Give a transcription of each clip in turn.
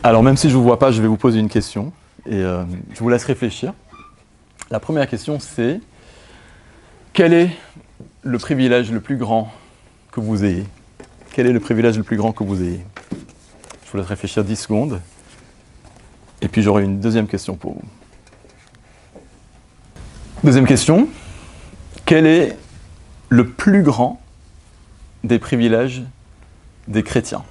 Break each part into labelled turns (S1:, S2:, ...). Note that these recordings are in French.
S1: Alors même si je ne vous vois pas, je vais vous poser une question et je vous laisse réfléchir. La première question c'est, quel est le privilège le plus grand que vous ayez? Quel est le privilège le plus grand que vous ayez? Je vous laisse réfléchir 10 secondes. Et puis j'aurai une deuxième question pour vous. Deuxième question. Quel est le plus grand des privilèges des chrétiens?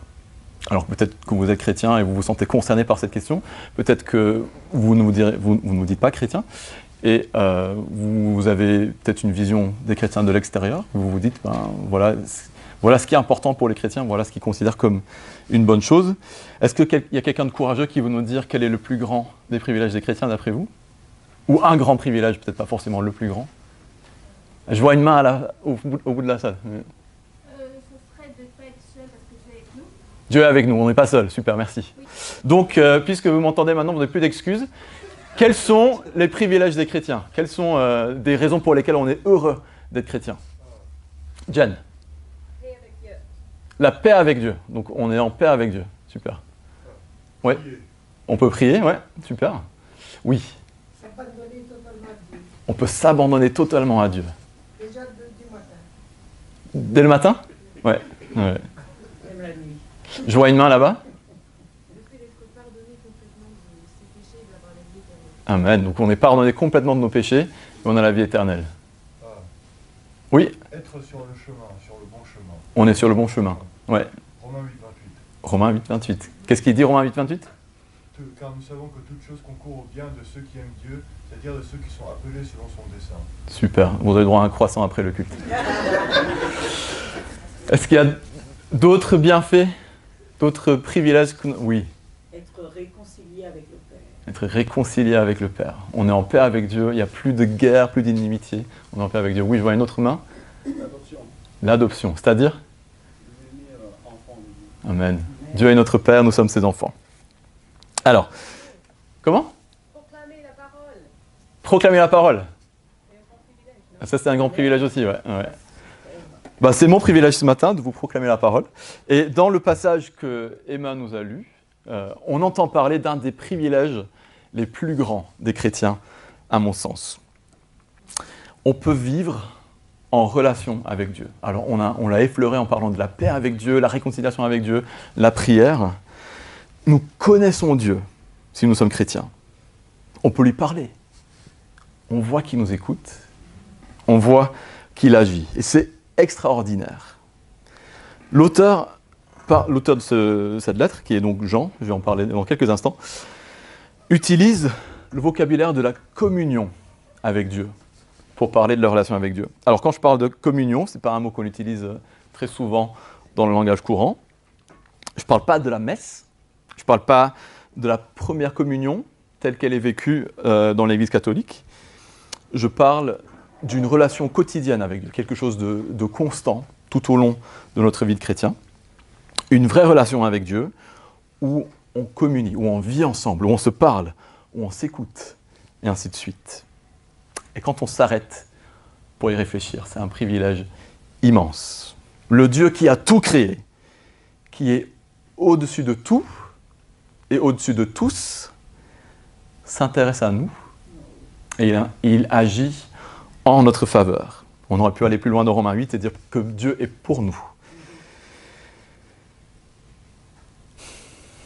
S1: Alors peut-être que vous êtes chrétien et vous vous sentez concerné par cette question. Peut-être que vous ne vous dites pas chrétien. Et vous avez peut-être une vision des chrétiens de l'extérieur. Vous vous dites, voilà ce qui est important pour les chrétiens, voilà ce qu'ils considèrent comme une bonne chose. Est-ce qu'il y a quelqu'un de courageux qui veut nous dire quel est le plus grand des privilèges des chrétiens d'après vous? Ou un grand privilège, peut-être pas forcément le plus grand. Je vois une main au bout de la salle.
S2: Ce serait de ne pas être seul parce que Dieu est avec nous.
S1: Dieu est avec nous, on n'est pas seul. Super, merci. Oui. Donc, puisque vous m'entendez maintenant, vous n'avez plus d'excuses. Quels sont les privilèges des chrétiens? Quelles sont des raisons pour lesquelles on est heureux d'être chrétien? Jen?
S2: Paix avec Dieu.
S1: La paix avec Dieu. Donc, on est en paix avec Dieu. Super. Oui. On peut prier, ouais. Super. Oui.
S3: S'abandonner totalement à Dieu.
S1: On peut s'abandonner totalement à Dieu.
S3: Déjà du matin.
S1: Dès le matin? Ouais.
S3: Même la nuit.
S1: Je vois une main là-bas.
S2: Le fait d'être pardonné complètement de ses péchés et d'avoir la vie éternelle.
S1: Amen. Donc on est pardonné complètement de nos péchés et on a la vie éternelle.
S4: Ah.
S1: Oui.
S4: Être sur le chemin, sur le bon chemin.
S1: On est sur le bon chemin. Ouais.
S4: Romains 8, 28.
S1: Romains 8, 28. Qu'est-ce qu'il dit Romains 8, 28?
S4: Car nous savons que toute chose concourt au bien de ceux qui aiment Dieu, c'est-à-dire de ceux qui sont appelés selon son dessein.
S1: Super. Vous avez droit à un croissant après le culte. Est-ce qu'il y a d'autres bienfaits, d'autres privilèges que... Oui.
S3: Être réconcilié avec le Père.
S1: Être réconcilié avec le Père. On est en paix avec Dieu, il n'y a plus de guerre, plus d'inimitié. On est en paix avec Dieu. Oui, je vois une autre main.
S5: L'adoption.
S1: L'adoption, c'est-à-dire
S5: Devenir enfant de Dieu.
S1: Amen. Dieu est notre Père, nous sommes ses enfants. Alors, comment?
S2: Proclamer la parole.
S1: Proclamer la parole.
S2: C'est un grand privilège, non?
S1: Ça, c'est un grand privilège aussi, ouais. C'est mon privilège ce matin de vous proclamer la parole. Et dans le passage que Emma nous a lu, on entend parler d'un des privilèges les plus grands des chrétiens, à mon sens. On peut vivre en relation avec Dieu. Alors, on l'a effleuré en parlant de la paix avec Dieu, la réconciliation avec Dieu, la prière. Nous connaissons Dieu si nous sommes chrétiens. On peut lui parler. On voit qu'il nous écoute. On voit qu'il agit. Et c'est extraordinaire. L'auteur de cette lettre, qui est donc Jean, je vais en parler dans quelques instants, utilise le vocabulaire de la communion avec Dieu pour parler de leur relation avec Dieu. Alors quand je parle de communion, ce n'est pas un mot qu'on utilise très souvent dans le langage courant. Je ne parle pas de la messe, je ne parle pas de la première communion telle qu'elle est vécue dans l'Église catholique. Je parle d'une relation quotidienne avec Dieu, quelque chose de constant tout au long de notre vie de chrétien. Une vraie relation avec Dieu où on communie, où on vit ensemble, où on se parle, où on s'écoute, et ainsi de suite. Et quand on s'arrête pour y réfléchir, c'est un privilège immense. Le Dieu qui a tout créé, qui est au-dessus de tout et au-dessus de tous, s'intéresse à nous et il agit en notre faveur. On aurait pu aller plus loin dans Romains 8 et dire que Dieu est pour nous.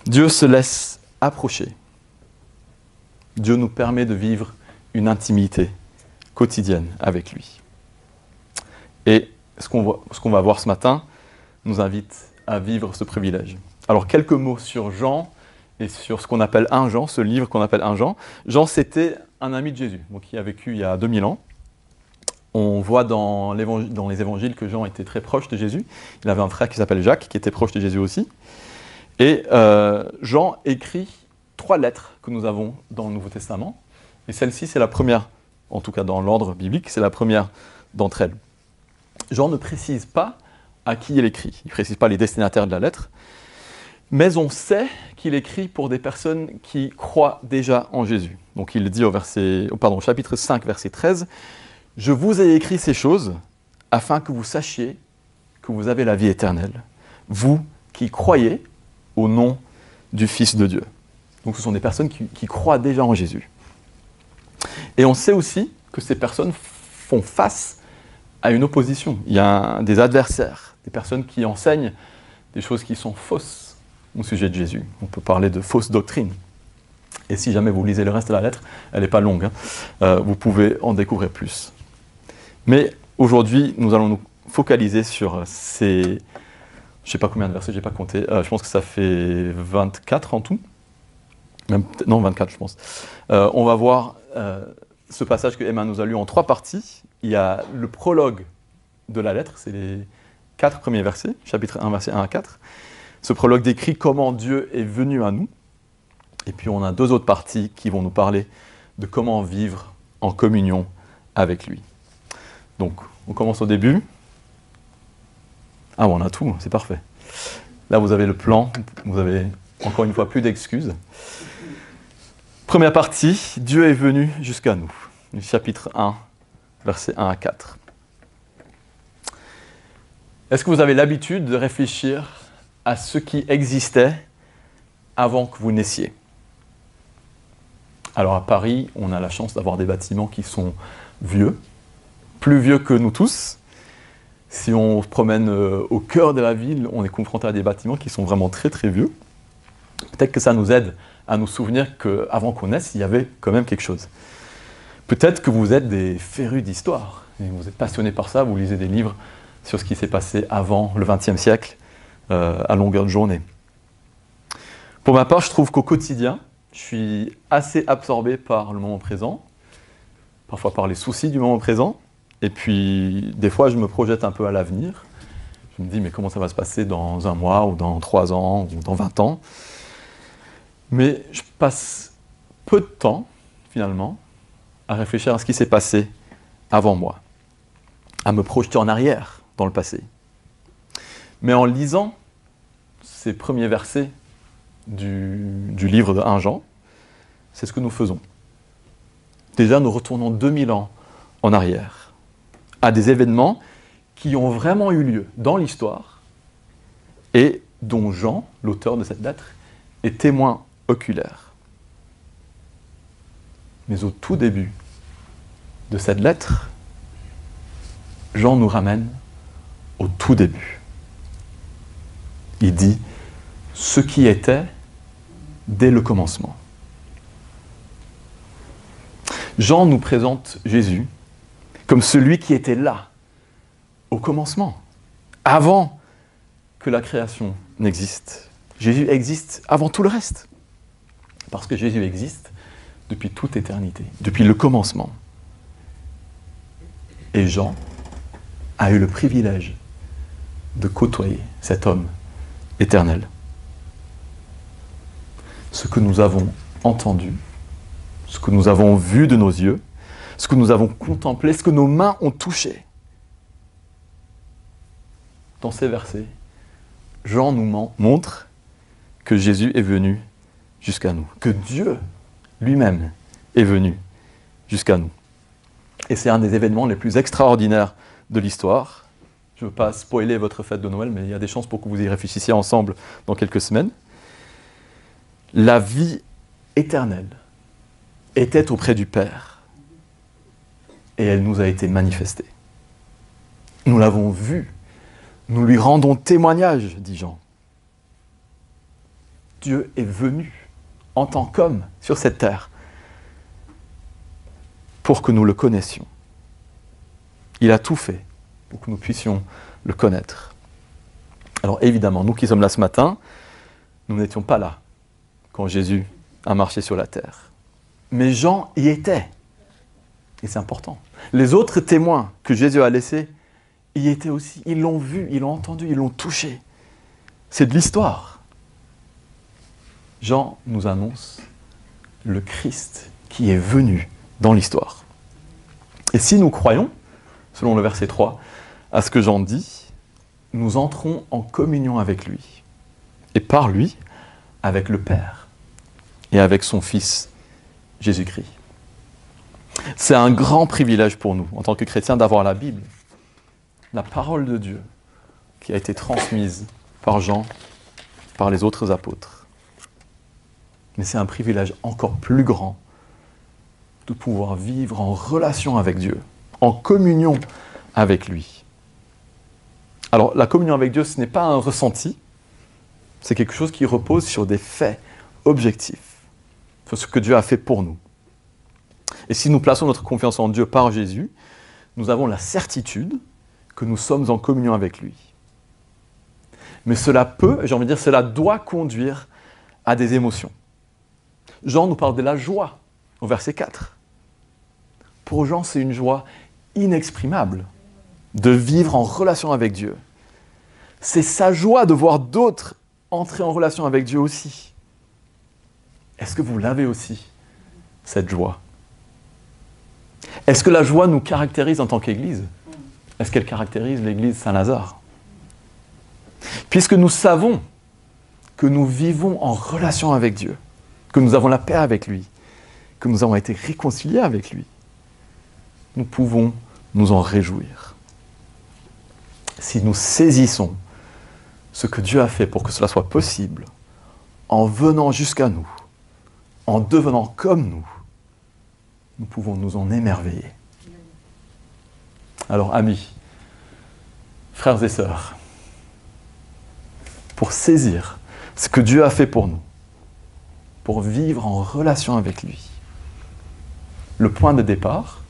S1: Dieu se laisse approcher. Dieu nous permet de vivre une intimité quotidienne avec lui. Et ce qu'on va voir ce matin nous invite à vivre ce privilège. Alors, quelques mots sur Jean et sur ce qu'on appelle 1 Jean, ce livre qu'on appelle 1 Jean. Jean, c'était un ami de Jésus, donc qui a vécu il y a 2000 ans. On voit dans les évangiles que Jean était très proche de Jésus. Il avait un frère qui s'appelle Jacques, qui était proche de Jésus aussi. Et Jean écrit 3 lettres que nous avons dans le Nouveau Testament. Et celle-ci, c'est la première, en tout cas dans l'ordre biblique, c'est la première d'entre elles. Jean ne précise pas à qui il écrit. Il ne précise pas les destinataires de la lettre. Mais on sait qu'il écrit pour des personnes qui croient déjà en Jésus. Donc il dit au chapitre 5, verset 13, « Je vous ai écrit ces choses afin que vous sachiez que vous avez la vie éternelle, vous qui croyez au nom du Fils de Dieu. » Donc ce sont des personnes qui croient déjà en Jésus. Et on sait aussi que ces personnes font face à une opposition. Il y a des adversaires, des personnes qui enseignent des choses qui sont fausses au sujet de Jésus. On peut parler de fausses doctrines. Et si jamais vous lisez le reste de la lettre, elle n'est pas longue, vous pouvez en découvrir plus. Mais aujourd'hui, nous allons nous focaliser sur ces... Je ne sais pas combien de versets, je n'ai pas compté. Je pense que ça fait 24 en tout. Non, 24 je pense. On va voir ce passage que Emma nous a lu en 3 parties. Il y a le prologue de la lettre, c'est les 4 premiers versets, chapitre 1, versets 1 à 4. Ce prologue décrit comment Dieu est venu à nous. Et puis on a 2 autres parties qui vont nous parler de comment vivre en communion avec lui. Donc, on commence au début. Ah, bon, on a tout, c'est parfait. Là, vous avez le plan, vous avez encore une fois plus d'excuses. Première partie, Dieu est venu jusqu'à nous. Chapitre 1, versets 1 à 4. Est-ce que vous avez l'habitude de réfléchir à ce qui existait avant que vous naissiez ? Alors à Paris, on a la chance d'avoir des bâtiments qui sont vieux, plus vieux que nous tous. Si on se promène au cœur de la ville, on est confronté à des bâtiments qui sont vraiment très très vieux. Peut-être que ça nous aide à nous souvenir qu'avant qu'on naisse, il y avait quand même quelque chose. Peut-être que vous êtes des férus d'histoire, et vous êtes passionnés par ça, vous lisez des livres sur ce qui s'est passé avant le XXe siècle, à longueur de journée. Pour ma part, je trouve qu'au quotidien, je suis assez absorbé par le moment présent, parfois par les soucis du moment présent, et puis des fois je me projette un peu à l'avenir. Je me dis mais comment ça va se passer dans 1 mois, ou dans 3 ans, ou dans 20 ans. Mais je passe peu de temps, finalement, à réfléchir à ce qui s'est passé avant moi, à me projeter en arrière dans le passé. Mais en lisant ces premiers versets du livre de 1 Jean, c'est ce que nous faisons. Déjà, nous retournons 2000 ans en arrière, à des événements qui ont vraiment eu lieu dans l'histoire et dont Jean, l'auteur de cette lettre, est témoin oculaire. Mais au tout début de cette lettre, Jean nous ramène au tout début. Il dit ce qui était dès le commencement. Jean nous présente Jésus comme celui qui était là, au commencement, avant que la création n'existe. Jésus existe avant tout le reste, parce que Jésus existe depuis toute éternité, depuis le commencement. Et Jean a eu le privilège de côtoyer cet homme éternel. Ce que nous avons entendu, ce que nous avons vu de nos yeux, ce que nous avons contemplé, ce que nos mains ont touché. Dans ces versets, Jean nous montre que Jésus est venu jusqu'à nous, que Dieu lui-même est venu jusqu'à nous. Et c'est un des événements les plus extraordinaires de l'histoire. Je ne veux pas spoiler votre fête de Noël, mais il y a des chances pour que vous y réfléchissiez ensemble dans quelques semaines. La vie éternelle était auprès du Père et elle nous a été manifestée. Nous l'avons vue, nous lui rendons témoignage, dit Jean. Dieu est venu en tant qu'homme sur cette terre pour que nous le connaissions. Il a tout fait pour que nous puissions le connaître. Alors évidemment, nous qui sommes là ce matin, nous n'étions pas là quand Jésus a marché sur la terre. Mais Jean y était. Et c'est important. Les autres témoins que Jésus a laissés y étaient aussi. Ils l'ont vu, ils l'ont entendu, ils l'ont touché. C'est de l'histoire. Jean nous annonce le Christ qui est venu dans l'histoire. Et si nous croyons, selon le verset 3, à ce que Jean dit, nous entrons en communion avec lui. Et par lui, avec le Père et avec son Fils, Jésus-Christ. C'est un grand privilège pour nous, en tant que chrétiens, d'avoir la Bible, la parole de Dieu, qui a été transmise par Jean, par les autres apôtres. Mais c'est un privilège encore plus grand de pouvoir vivre en relation avec Dieu, en communion avec lui. Alors, la communion avec Dieu, ce n'est pas un ressenti, c'est quelque chose qui repose sur des faits objectifs, sur ce que Dieu a fait pour nous. Et si nous plaçons notre confiance en Dieu par Jésus, nous avons la certitude que nous sommes en communion avec lui. Mais cela peut, j'ai envie de dire, cela doit conduire à des émotions. Jean nous parle de la joie, au verset 4. Pour Jean, c'est une joie inexprimable de vivre en relation avec Dieu. C'est sa joie de voir d'autres entrer en relation avec Dieu aussi. Est-ce que vous l'avez aussi, cette joie? Est-ce que la joie nous caractérise en tant qu'Église? Est-ce qu'elle caractérise l'Église Saint-Lazare? Puisque nous savons que nous vivons en relation avec Dieu, que nous avons la paix avec lui, que nous avons été réconciliés avec lui, nous pouvons nous en réjouir. Si nous saisissons ce que Dieu a fait pour que cela soit possible, en venant jusqu'à nous, en devenant comme nous pouvons nous en émerveiller. Alors, amis, frères et sœurs, pour saisir ce que Dieu a fait pour nous, pour vivre en relation avec lui, le point de départ,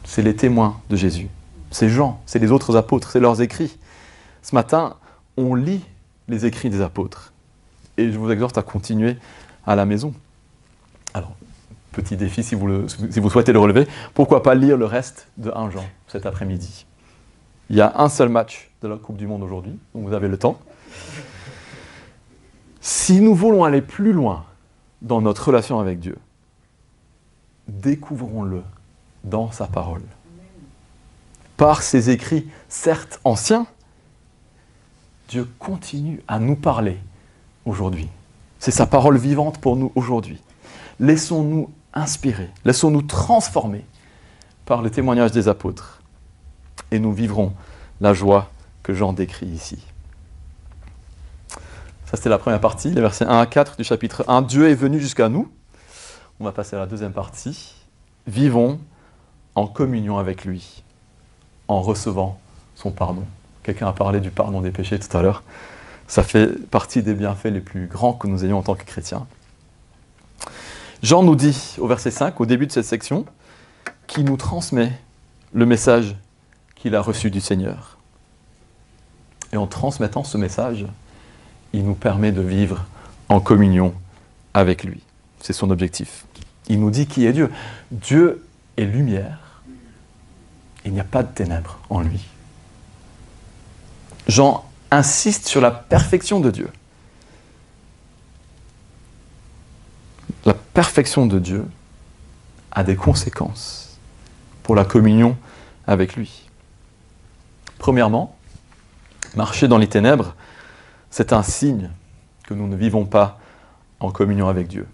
S1: c'est les témoins de Jésus. C'est Jean, c'est les autres apôtres, c'est leurs écrits. Ce matin, on lit les écrits des apôtres. Et je vous exhorte à continuer à la maison. Alors, petit défi si vous souhaitez le relever, pourquoi pas lire le reste de 1 Jean cet après-midi. Il y a un seul match de la Coupe du Monde aujourd'hui, donc vous avez le temps. Si nous voulons aller plus loin dans notre relation avec Dieu, découvrons-le dans sa parole. Par ses écrits, certes anciens, Dieu continue à nous parler aujourd'hui. C'est sa parole vivante pour nous aujourd'hui. Laissons-nous inspirer, laissons-nous transformer par le témoignage des apôtres et nous vivrons la joie que Jean décrit ici. Ça, c'était la première partie, les versets 1 à 4 du chapitre 1. Dieu est venu jusqu'à nous. On va passer à la deuxième partie. Vivons en communion avec lui, en recevant son pardon. Quelqu'un a parlé du pardon des péchés tout à l'heure. Ça fait partie des bienfaits les plus grands que nous ayons en tant que chrétiens. Jean nous dit, au verset 5, au début de cette section, qu'il nous transmet le message qu'il a reçu du Seigneur. Et en transmettant ce message, il nous permet de vivre en communion avec lui. C'est son objectif. Il nous dit qui est Dieu. Dieu est lumière. Il n'y a pas de ténèbres en lui. Jean insiste sur la perfection de Dieu. La perfection de Dieu a des conséquences pour la communion avec lui. Premièrement, marcher dans les ténèbres, c'est un signe que nous ne vivons pas en communion avec Dieu.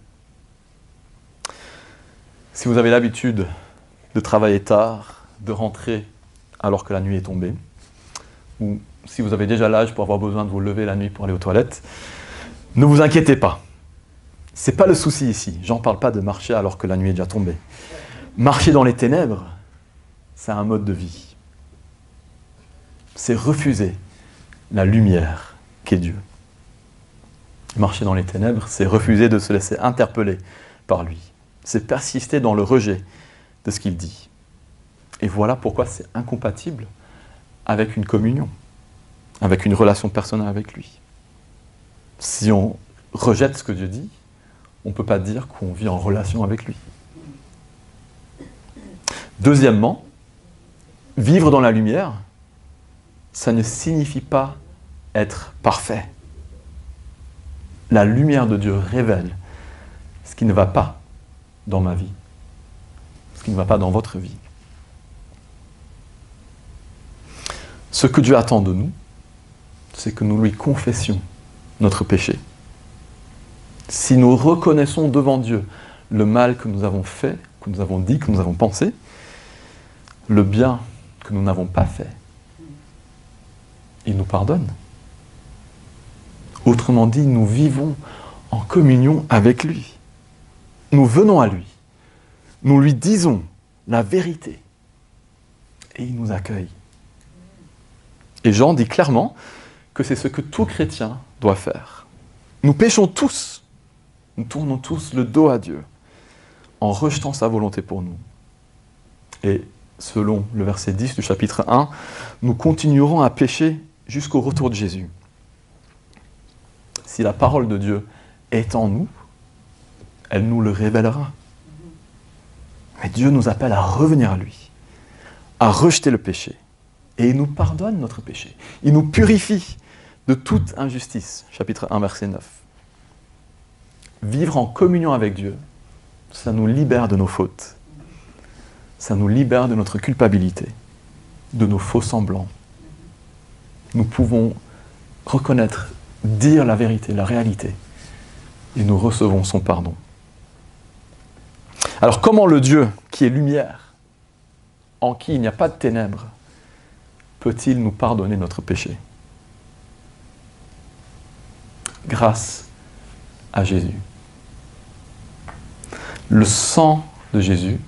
S1: Si vous avez l'habitude de travailler tard, de rentrer alors que la nuit est tombée, ou si vous avez déjà l'âge pour avoir besoin de vous lever la nuit pour aller aux toilettes, ne vous inquiétez pas. Ce n'est pas le souci ici. J'en parle pas de marcher alors que la nuit est déjà tombée. Marcher dans les ténèbres, c'est un mode de vie. C'est refuser la lumière qu'est Dieu. Marcher dans les ténèbres, c'est refuser de se laisser interpeller par lui. C'est persister dans le rejet de ce qu'il dit. Et voilà pourquoi c'est incompatible avec une communion, avec une relation personnelle avec lui. Si on rejette ce que Dieu dit, on ne peut pas dire qu'on vit en relation avec lui. Deuxièmement, vivre dans la lumière, ça ne signifie pas être parfait. La lumière de Dieu révèle ce qui ne va pas dans ma vie, ce qui ne va pas dans votre vie. Ce que Dieu attend de nous, c'est que nous lui confessions notre péché. Si nous reconnaissons devant Dieu le mal que nous avons fait, que nous avons dit, que nous avons pensé, le bien que nous n'avons pas fait, il nous pardonne. Autrement dit, nous vivons en en communion avec lui. Nous venons à lui. Nous lui disons la vérité. Et il nous accueille. Et Jean dit clairement que c'est ce que tout chrétien doit faire. Nous péchons tous. Nous tournons tous le dos à Dieu en rejetant sa volonté pour nous. Et selon le verset 10 du chapitre 1, nous continuerons à pécher jusqu'au retour de Jésus. Si la parole de Dieu est en nous, elle nous le révélera. Mais Dieu nous appelle à revenir à lui, à rejeter le péché. Et il nous pardonne notre péché. Il nous purifie de toute injustice. Chapitre 1, verset 9. Vivre en communion avec Dieu, ça nous libère de nos fautes. Ça nous libère de notre culpabilité, de nos faux semblants. Nous pouvons reconnaître, dire la vérité, la réalité, et nous recevons son pardon. Alors comment le Dieu qui est lumière, en qui il n'y a pas de ténèbres, peut-il nous pardonner notre péché? Grâce à Jésus. Le sang de Jésus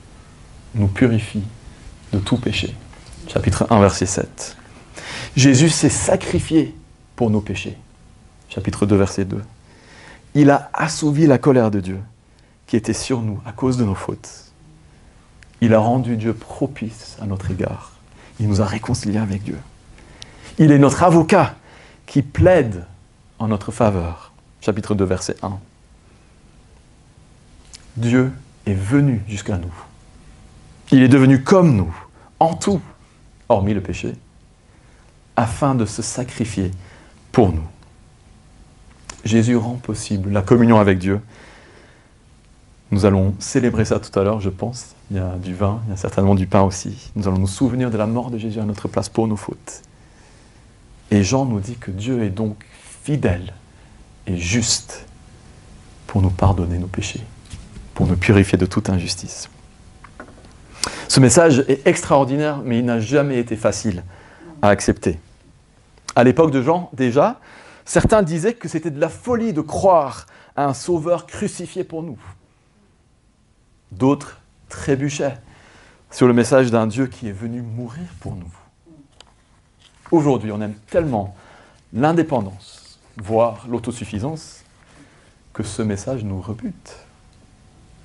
S1: nous purifie de tout péché. Chapitre 1, verset 7. Jésus s'est sacrifié pour nos péchés. Chapitre 2, verset 2. Il a assouvi la colère de Dieu qui était sur nous à cause de nos fautes. Il a rendu Dieu propice à notre égard. Il nous a réconciliés avec Dieu. Il est notre avocat qui plaide en notre faveur. Chapitre 2, verset 1. Dieu est venu jusqu'à nous. Il est devenu comme nous, en tout, hormis le péché, afin de se sacrifier pour nous. Jésus rend possible la communion avec Dieu. Nous allons célébrer ça tout à l'heure, je pense. Il y a du vin, il y a certainement du pain aussi. Nous allons nous souvenir de la mort de Jésus à notre place pour nos fautes. Et Jean nous dit que Dieu est donc fidèle et juste pour nous pardonner nos péchés, pour nous purifier de toute injustice. Ce message est extraordinaire, mais il n'a jamais été facile à accepter. À l'époque de Jean, déjà, certains disaient que c'était de la folie de croire à un sauveur crucifié pour nous. D'autres trébuchaient sur le message d'un Dieu qui est venu mourir pour nous. Aujourd'hui, on aime tellement l'indépendance, voire l'autosuffisance, que ce message nous rebute.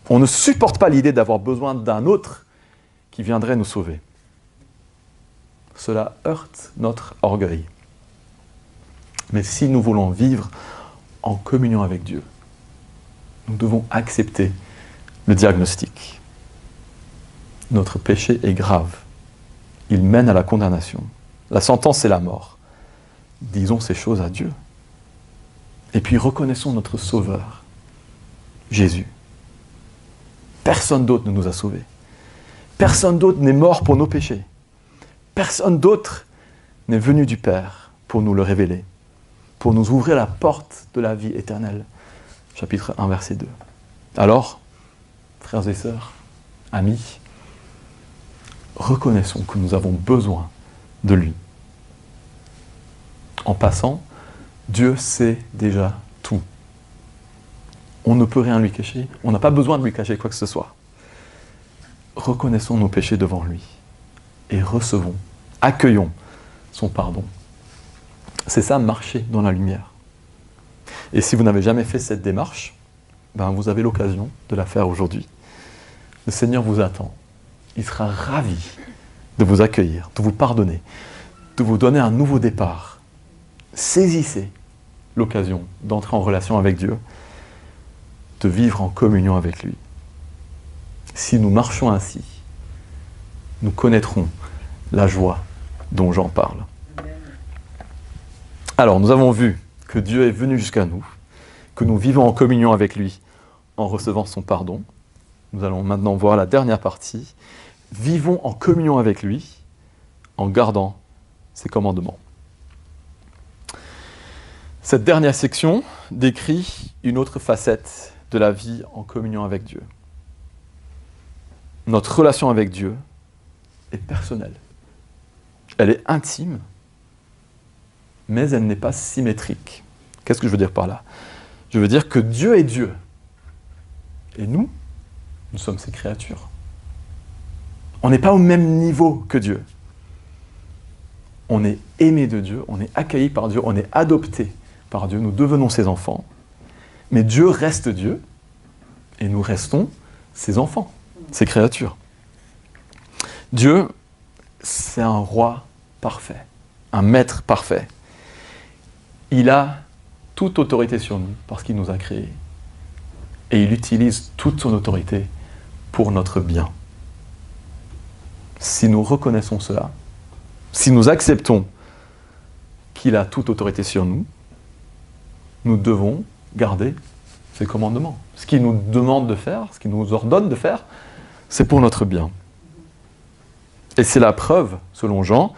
S1: On ne supporte pas l'idée d'avoir besoin d'un autre qui viendrait nous sauver. Cela heurte notre orgueil. Mais si nous voulons vivre en communion avec Dieu, nous devons accepter le diagnostic. Notre péché est grave. Il mène à la condamnation. La sentence est la mort. Disons ces choses à Dieu. Et puis reconnaissons notre Sauveur, Jésus. Personne d'autre ne nous a sauvés. Personne d'autre n'est mort pour nos péchés. Personne d'autre n'est venu du Père pour nous le révéler, pour nous ouvrir la porte de la vie éternelle. Chapitre 1, verset 2. Alors, frères et sœurs, amis, reconnaissons que nous avons besoin de lui. En passant, Dieu sait déjà tout. On ne peut rien lui cacher, on n'a pas besoin de lui cacher quoi que ce soit. Reconnaissons nos péchés devant lui et recevons, accueillons son pardon. C'est ça, marcher dans la lumière. Et si vous n'avez jamais fait cette démarche, vous avez l'occasion de la faire aujourd'hui. Le Seigneur vous attend. Il sera ravi de vous accueillir, de vous pardonner, de vous donner un nouveau départ. Saisissez l'occasion d'entrer en relation avec Dieu, de vivre en communion avec lui. Si nous marchons ainsi, nous connaîtrons la joie dont Jean parle. Alors, nous avons vu que Dieu est venu jusqu'à nous, que nous vivons en communion avec lui en recevant son pardon. Nous allons maintenant voir la dernière partie. Vivons en communion avec lui en gardant ses commandements. Cette dernière section décrit une autre facette de la vie en communion avec Dieu. Notre relation avec Dieu est personnelle. Elle est intime, mais elle n'est pas symétrique. Qu'est-ce que je veux dire par là ? Je veux dire que Dieu est Dieu. Et nous sommes ses créatures. On n'est pas au même niveau que Dieu. On est aimé de Dieu, on est accueilli par Dieu, on est adopté par Dieu, nous devenons ses enfants. Mais Dieu reste Dieu, et nous restons ses enfants, ses créatures. Dieu, c'est un roi parfait, un maître parfait. Il a toute autorité sur nous parce qu'il nous a créés. Et il utilise toute son autorité pour notre bien. Si nous reconnaissons cela, si nous acceptons qu'il a toute autorité sur nous, nous devons garder ses commandements. Ce qu'il nous demande de faire, ce qu'il nous ordonne de faire, c'est pour notre bien. Et c'est la preuve, selon Jean,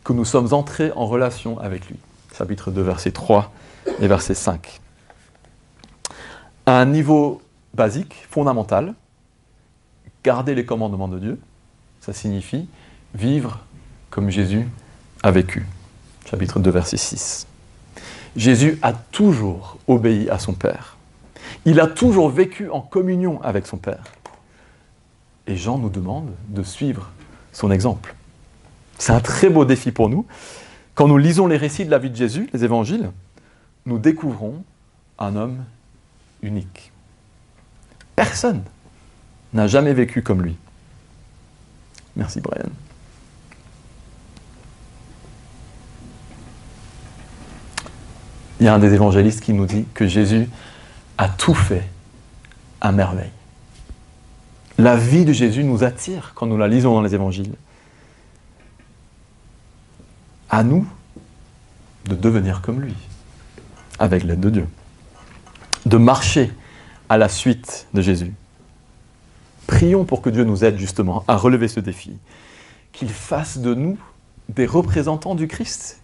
S1: que nous sommes entrés en relation avec lui. Chapitre 2, verset 3 et verset 5. À un niveau basique, fondamental, garder les commandements de Dieu, ça signifie vivre comme Jésus a vécu. Chapitre 2, verset 6. Jésus a toujours obéi à son Père. Il a toujours vécu en communion avec son Père. Et Jean nous demande de suivre son exemple. C'est un très beau défi pour nous. Quand nous lisons les récits de la vie de Jésus, les évangiles, nous découvrons un homme unique. Personne n'a jamais vécu comme lui. Merci Brian. Il y a un des évangélistes qui nous dit que Jésus a tout fait à merveille. La vie de Jésus nous attire quand nous la lisons dans les évangiles. À nous de devenir comme lui, avec l'aide de Dieu. De marcher à la suite de Jésus. Prions pour que Dieu nous aide justement à relever ce défi. Qu'il fasse de nous des représentants du Christ.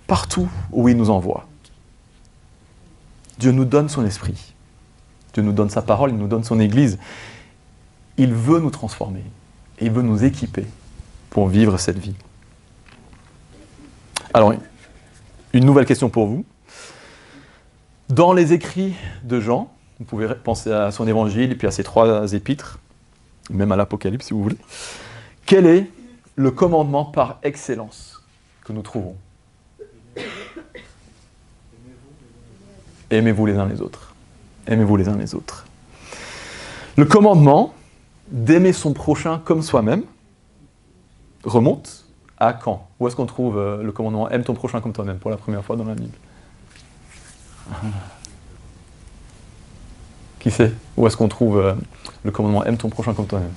S1: Partout où il nous envoie. Dieu nous donne son esprit. Dieu nous donne sa parole, il nous donne son Église. Il veut nous transformer. Et il veut nous équiper pour vivre cette vie. Alors, une nouvelle question pour vous. Dans les écrits de Jean, vous pouvez penser à son évangile et puis à ses 3 épîtres, même à l'Apocalypse si vous voulez. Quel est le commandement par excellence que nous trouvons ? Aimez-vous les uns les autres. Aimez-vous les uns les autres. Le commandement d'aimer son prochain comme soi-même remonte à quand ? Où est-ce qu'on trouve le commandement « Aime ton prochain comme toi-même » pour la première fois dans la Bible ? Qui sait ? Où est-ce qu'on trouve le commandement « Aime ton prochain comme toi-même » ?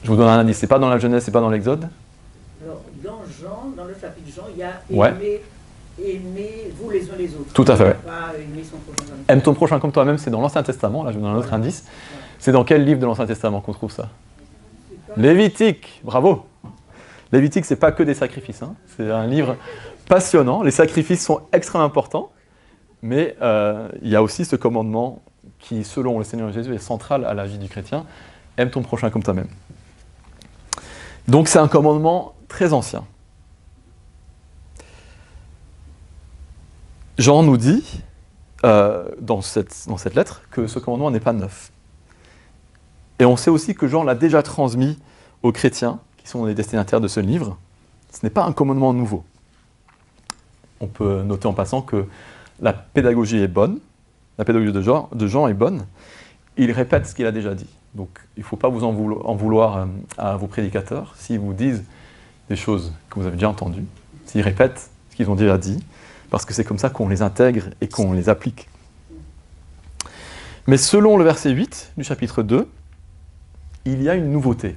S1: Je vous donne un indice, c'est pas dans la Genèse, c'est pas dans l'Exode ?
S3: Alors, dans Jean, dans le chapitre Jean, il y a
S1: Ouais.
S3: aimez-vous les uns les autres.
S1: Tout à fait, ouais.
S3: Pas aimer son prochain comme
S1: Aime ton prochain comme toi-même, c'est dans l'Ancien Testament, là je vous donne un autre indice. C'est dans quel livre de l'Ancien Testament qu'on trouve ça ? Lévitique, bravo. Lévitique, c'est pas que des sacrifices, hein. C'est un livre passionnant. Les sacrifices sont extrêmement importants, mais il y a aussi ce commandement qui, selon le Seigneur Jésus, est central à la vie du chrétien. Aime ton prochain comme toi-même. Donc c'est un commandement très ancien. Jean nous dit, dans cette lettre, que ce commandement n'est pas neuf. Et on sait aussi que Jean l'a déjà transmis aux chrétiens, qui sont les destinataires de ce livre. Ce n'est pas un commandement nouveau. On peut noter en passant que la pédagogie est bonne, la pédagogie de Jean est bonne. Il répète ce qu'il a déjà dit. Donc il ne faut pas vous en vouloir à vos prédicateurs s'ils vous disent des choses que vous avez déjà entendues, s'ils répètent ce qu'ils ont déjà dit, parce que c'est comme ça qu'on les intègre et qu'on les applique. Mais selon le verset 8 du chapitre 2, il y a une nouveauté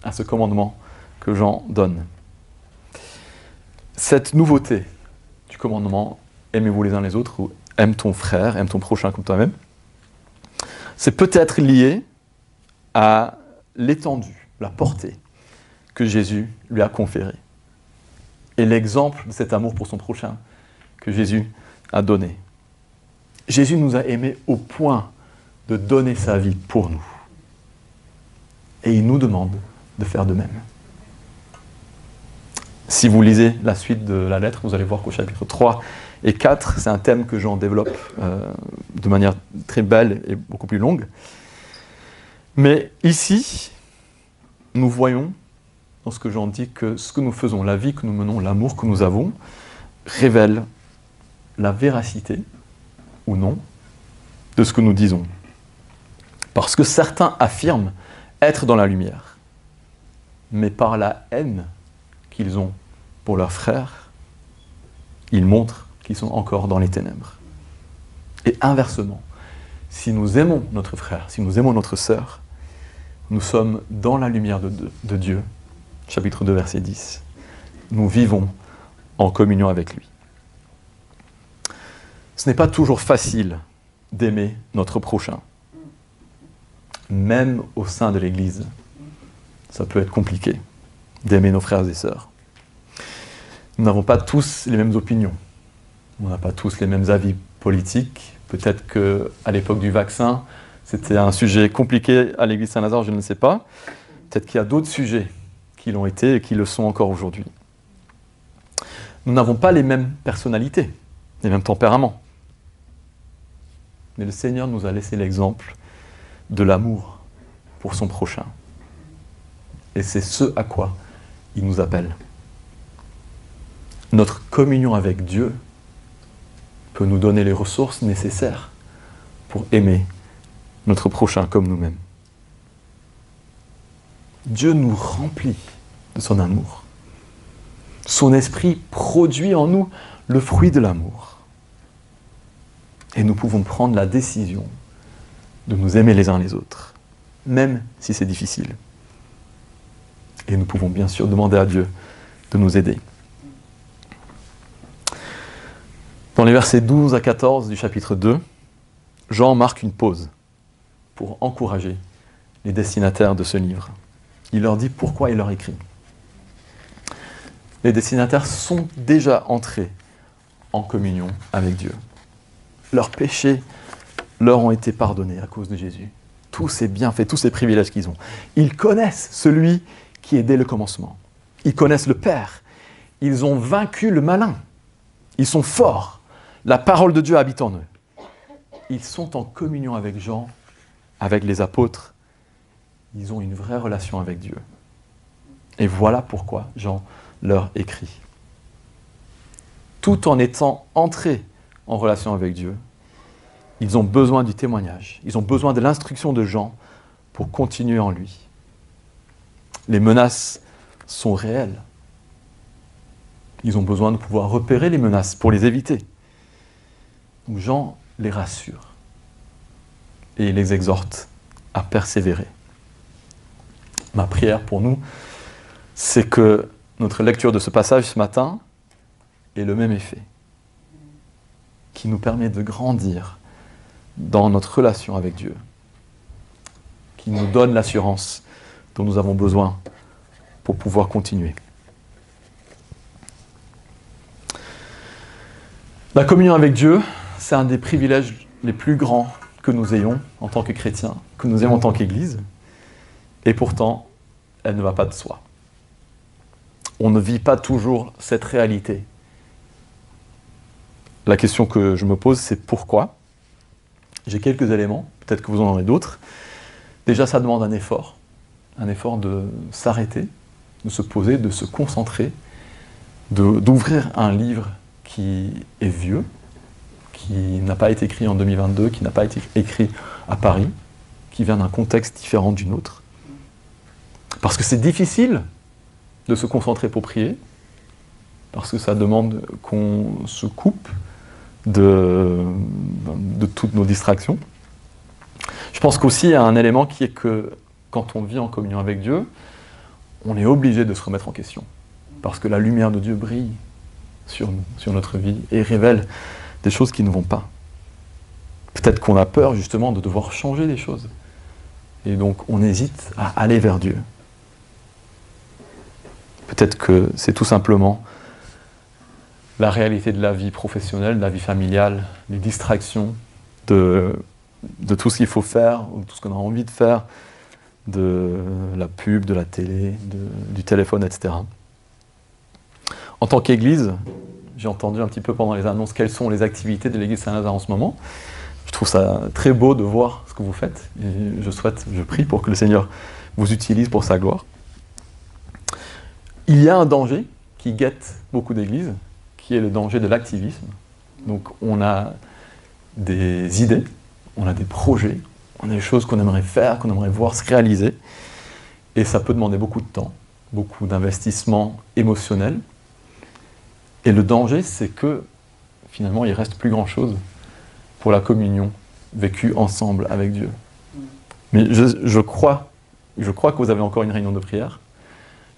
S1: à ce commandement que Jean donne. Cette nouveauté du commandement « Aimez-vous les uns les autres » ou « Aime ton frère, aime ton prochain comme toi-même », c'est peut-être lié à l'étendue, la portée que Jésus lui a conférée. Et l'exemple de cet amour pour son prochain que Jésus a donné. Jésus nous a aimés au point de donner sa vie pour nous. Et il nous demande de faire de même. Si vous lisez la suite de la lettre, vous allez voir qu'au chapitre 3 Et 4, c'est un thème que Jean développe de manière très belle et beaucoup plus longue. Mais ici, nous voyons, dans ce que Jean dit, que ce que nous faisons, la vie que nous menons, l'amour que nous avons, révèle la véracité, ou non, de ce que nous disons. Parce que certains affirment être dans la lumière, mais par la haine qu'ils ont pour leurs frères, ils montrent qu'ils sont encore dans les ténèbres. Et inversement, si nous aimons notre frère, si nous aimons notre sœur, nous sommes dans la lumière de Dieu. Chapitre 2, verset 10. Nous vivons en communion avec lui. Ce n'est pas toujours facile d'aimer notre prochain. Même au sein de l'Église, ça peut être compliqué d'aimer nos frères et sœurs. Nous n'avons pas tous les mêmes opinions. On n'a pas tous les mêmes avis politiques. Peut-être qu'à l'époque du vaccin, c'était un sujet compliqué à l'Église Saint-Lazare, je ne sais pas. Peut-être qu'il y a d'autres sujets qui l'ont été et qui le sont encore aujourd'hui. Nous n'avons pas les mêmes personnalités, les mêmes tempéraments. Mais le Seigneur nous a laissé l'exemple de l'amour pour son prochain. Et c'est ce à quoi il nous appelle. Notre communion avec Dieu peut nous donner les ressources nécessaires pour aimer notre prochain comme nous-mêmes. Dieu nous remplit de son amour. Son esprit produit en nous le fruit de l'amour. Et nous pouvons prendre la décision de nous aimer les uns les autres, même si c'est difficile. Et nous pouvons bien sûr demander à Dieu de nous aider. Dans les versets 12 à 14 du chapitre 2, Jean marque une pause pour encourager les destinataires de ce livre. Il leur dit pourquoi il leur écrit. Les destinataires sont déjà entrés en communion avec Dieu. Leurs péchés leur ont été pardonnés à cause de Jésus. Tous ces bienfaits, tous ces privilèges qu'ils ont. Ils connaissent celui qui est dès le commencement. Ils connaissent le Père. Ils ont vaincu le malin. Ils sont forts. La parole de Dieu habite en eux. Ils sont en communion avec Jean, avec les apôtres. Ils ont une vraie relation avec Dieu. Et voilà pourquoi Jean leur écrit. Tout en étant entrés en relation avec Dieu, ils ont besoin du témoignage. Ils ont besoin de l'instruction de Jean pour continuer en lui. Les menaces sont réelles. Ils ont besoin de pouvoir repérer les menaces pour les éviter. Donc Jean les rassure et les exhorte à persévérer. Ma prière pour nous, c'est que notre lecture de ce passage ce matin ait le même effet, qui nous permet de grandir dans notre relation avec Dieu, qui nous donne l'assurance dont nous avons besoin pour pouvoir continuer. La communion avec Dieu, c'est un des privilèges les plus grands que nous ayons en tant que chrétiens, que nous ayons en tant qu'Église, et pourtant, elle ne va pas de soi. On ne vit pas toujours cette réalité. La question que je me pose, c'est pourquoi ? J'ai quelques éléments, peut-être que vous en aurez d'autres. Déjà, ça demande un effort de s'arrêter, de se poser, de se concentrer, d'ouvrir un livre qui est vieux, qui n'a pas été écrit en 2022, qui n'a pas été écrit à Paris, qui vient d'un contexte différent du nôtre. Parce que c'est difficile de se concentrer pour prier, parce que ça demande qu'on se coupe de toutes nos distractions. Je pense qu'aussi il y a un élément qui est que quand on vit en communion avec Dieu, on est obligé de se remettre en question. Parce que la lumière de Dieu brille sur nous, sur notre vie, et révèle des choses qui ne vont pas. Peut-être qu'on a peur justement de devoir changer des choses. Et donc on hésite à aller vers Dieu. Peut-être que c'est tout simplement la réalité de la vie professionnelle, de la vie familiale, les distractions, de tout ce qu'il faut faire, ou tout ce qu'on a envie de faire, de la pub, de la télé, du téléphone, etc. En tant qu'Église, j'ai entendu un petit peu pendant les annonces quelles sont les activités de l'Église Saint-Lazare en ce moment. Je trouve ça très beau de voir ce que vous faites. Et je prie pour que le Seigneur vous utilise pour sa gloire. Il y a un danger qui guette beaucoup d'églises, qui est le danger de l'activisme. Donc on a des idées, on a des projets, on a des choses qu'on aimerait faire, qu'on aimerait voir se réaliser. Et ça peut demander beaucoup de temps, beaucoup d'investissement émotionnel. Et le danger, c'est que finalement, il ne reste plus grand-chose pour la communion vécue ensemble avec Dieu. Mais je crois que vous avez encore une réunion de prière.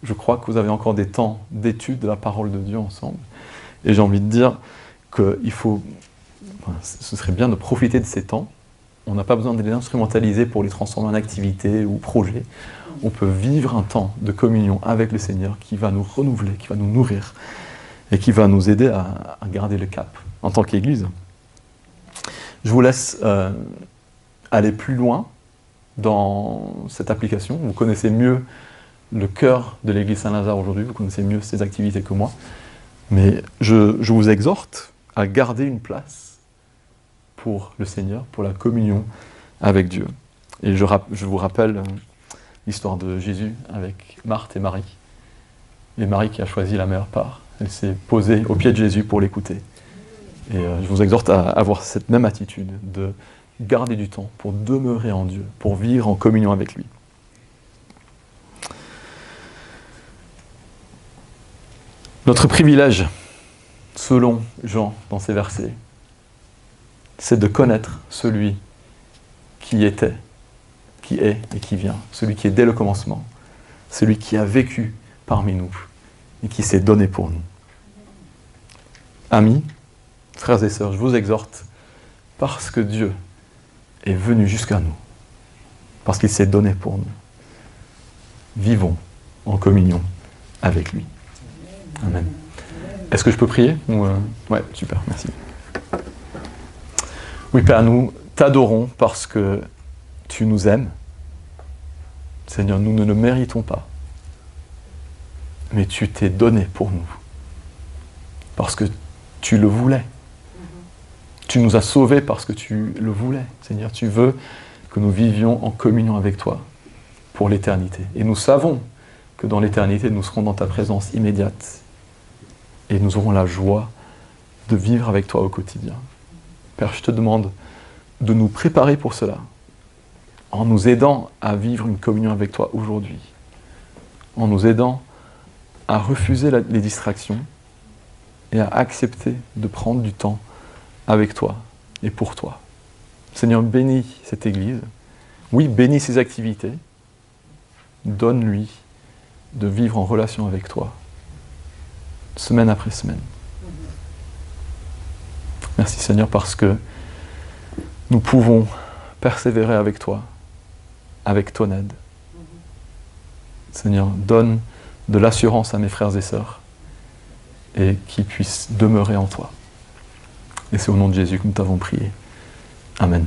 S1: Je crois que vous avez encore des temps d'étude de la parole de Dieu ensemble. Et j'ai envie de dire qu'il faut... ce serait bien de profiter de ces temps. On n'a pas besoin de les instrumentaliser pour les transformer en activités ou projets. On peut vivre un temps de communion avec le Seigneur qui va nous renouveler, qui va nous nourrir et qui va nous aider à garder le cap en tant qu'Église. Je vous laisse aller plus loin dans cette application. Vous connaissez mieux le cœur de l'Église Saint-Lazare aujourd'hui, vous connaissez mieux ses activités que moi. Mais je vous exhorte à garder une place pour le Seigneur, pour la communion avec Dieu. Et je vous rappelle l'histoire de Jésus avec Marthe et Marie. Et Marie qui a choisi la meilleure part. Elle s'est posée au pied de Jésus pour l'écouter. Et je vous exhorte à avoir cette même attitude de garder du temps pour demeurer en Dieu, pour vivre en communion avec lui. Notre privilège, selon Jean dans ces versets, c'est de connaître celui qui était, qui est et qui vient, celui qui est dès le commencement, celui qui a vécu parmi nous et qui s'est donné pour nous. Amis, frères et sœurs, je vous exhorte, parce que Dieu est venu jusqu'à nous, parce qu'il s'est donné pour nous, vivons en communion avec lui. Amen. Est-ce que je peux prier ou Ouais, super, merci. Oui, Père, nous t'adorons parce que tu nous aimes. Seigneur, nous ne le méritons pas, mais tu t'es donné pour nous, parce que tu le voulais. Tu nous as sauvés parce que tu le voulais. Seigneur, tu veux que nous vivions en communion avec toi pour l'éternité. Et nous savons que dans l'éternité, nous serons dans ta présence immédiate. Et nous aurons la joie de vivre avec toi au quotidien. Père, je te demande de nous préparer pour cela, en nous aidant à vivre une communion avec toi aujourd'hui, en nous aidant à refuser les distractions et à accepter de prendre du temps avec toi et pour toi. Seigneur, bénis cette Église. Oui, bénis ses activités. Donne-lui de vivre en relation avec toi, semaine après semaine. Merci Seigneur parce que nous pouvons persévérer avec toi, avec ton aide. Seigneur, donne de l'assurance à mes frères et sœurs et qu'ils puissent demeurer en toi. Et c'est au nom de Jésus que nous t'avons prié. Amen.